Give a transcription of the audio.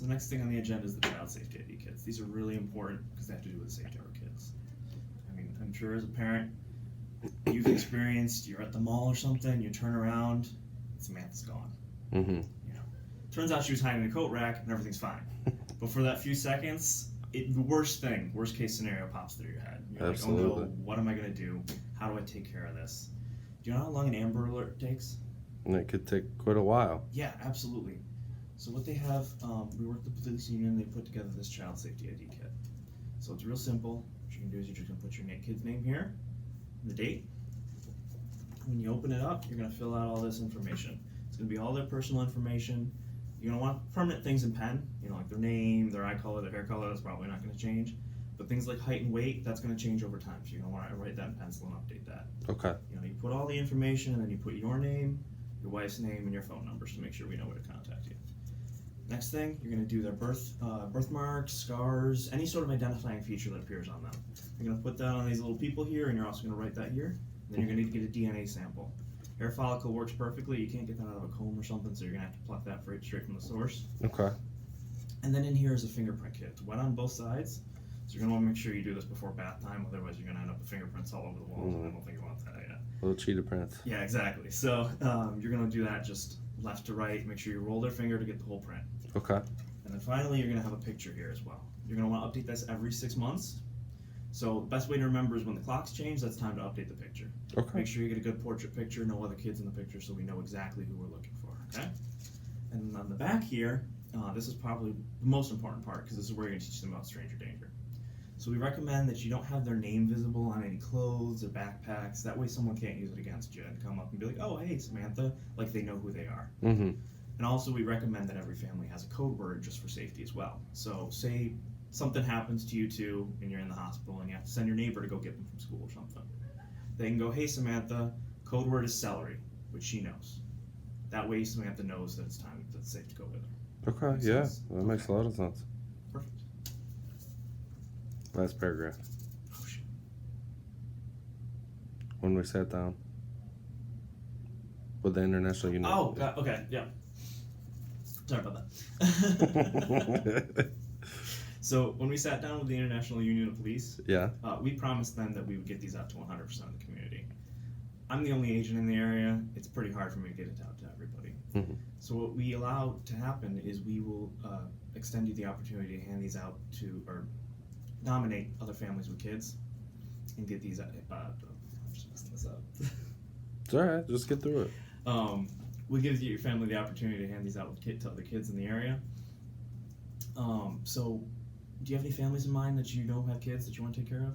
So the next thing on the agenda is the child safety ID kits. These are really important because they have to do with the safety of our kids. I mean, I'm sure as a parent, you've experienced, you're at the mall or something, you turn around, Samantha's gone. Mm-hmm. You know, turns out she was hiding in a coat rack and everything's fine. But for that few seconds, the worst case scenario pops through your head. You're Absolutely. like, oh no, what am I going to do? How do I take care of this? Do you know how long an Amber Alert takes? And it could take quite a while. Yeah, absolutely. So what they have, we worked with the police union, they put together this child safety ID kit. So it's real simple. What you can do is you're just going to put your kid's name here, the date. When you open it up, you're going to fill out all this information. It's going to be all their personal information. You're going to want permanent things in pen, like their name, their eye color, their hair color, that's probably not going to change. But things like height and weight, that's going to change over time. So you're going to want to write that in pencil and update that. Okay. You put all the information and then you put your name, your wife's name, and your phone numbers to make sure we know where to contact you. Next thing, you're going to do their birthmarks, scars, any sort of identifying feature that appears on them. You're going to put that on these little people here, and you're also going to write that here. And then you're going to need to get a DNA sample. Hair follicle works perfectly. You can't get that out of a comb or something, so you're going to have to pluck that straight from the source. Okay. And then in here is a fingerprint kit. It's wet on both sides, so you're going to want to make sure you do this before bath time, otherwise you're going to end up with fingerprints all over the walls, and I don't think you want that yet. Little cheetah prints. Yeah, exactly. So you're going to do that just left to right. Make sure you roll their finger to get the whole print. Okay. And then finally, you're going to have a picture here as well. You're going to want to update this every 6 months. So the best way to remember is when the clocks change, that's time to update the picture. Okay. Make sure you get a good portrait picture, no other kids in the picture, so we know exactly who we're looking for, okay? And on the back here, this is probably the most important part because this is where you're going to teach them about stranger danger. So we recommend that you don't have their name visible on any clothes or backpacks. That way someone can't use it against you and come up and be like, oh, hey, Samantha, like they know who they are. Mm-hmm. And also we recommend that every family has a code word just for safety as well. So say something happens to you two and you're in the hospital and you have to send your neighbor to go get them from school or something. They can go, hey, Samantha, code word is celery, which she knows. That way Samantha knows that it's time, that it's safe to go with her. Okay, Makes yeah, sense? that makes a lot of sense. Perfect. Last paragraph. Oh, shit. When we sat down with the International Union. Oh, God, okay, yeah. Sorry about that. So when we sat down with the International Union of Police, Yeah. we promised them that we would get these out to 100% of the community. I'm the only agent in the area. It's pretty hard for me to get it out to everybody. Mm-hmm. So what we allow to happen is we will extend you the opportunity to hand these out to, or nominate other families with kids and get these, I'm just messing this up. It's alright, just get through it. We give your family the opportunity to hand these out to other kids in the area. So do you have any families in mind that you know have kids that you want to take care of?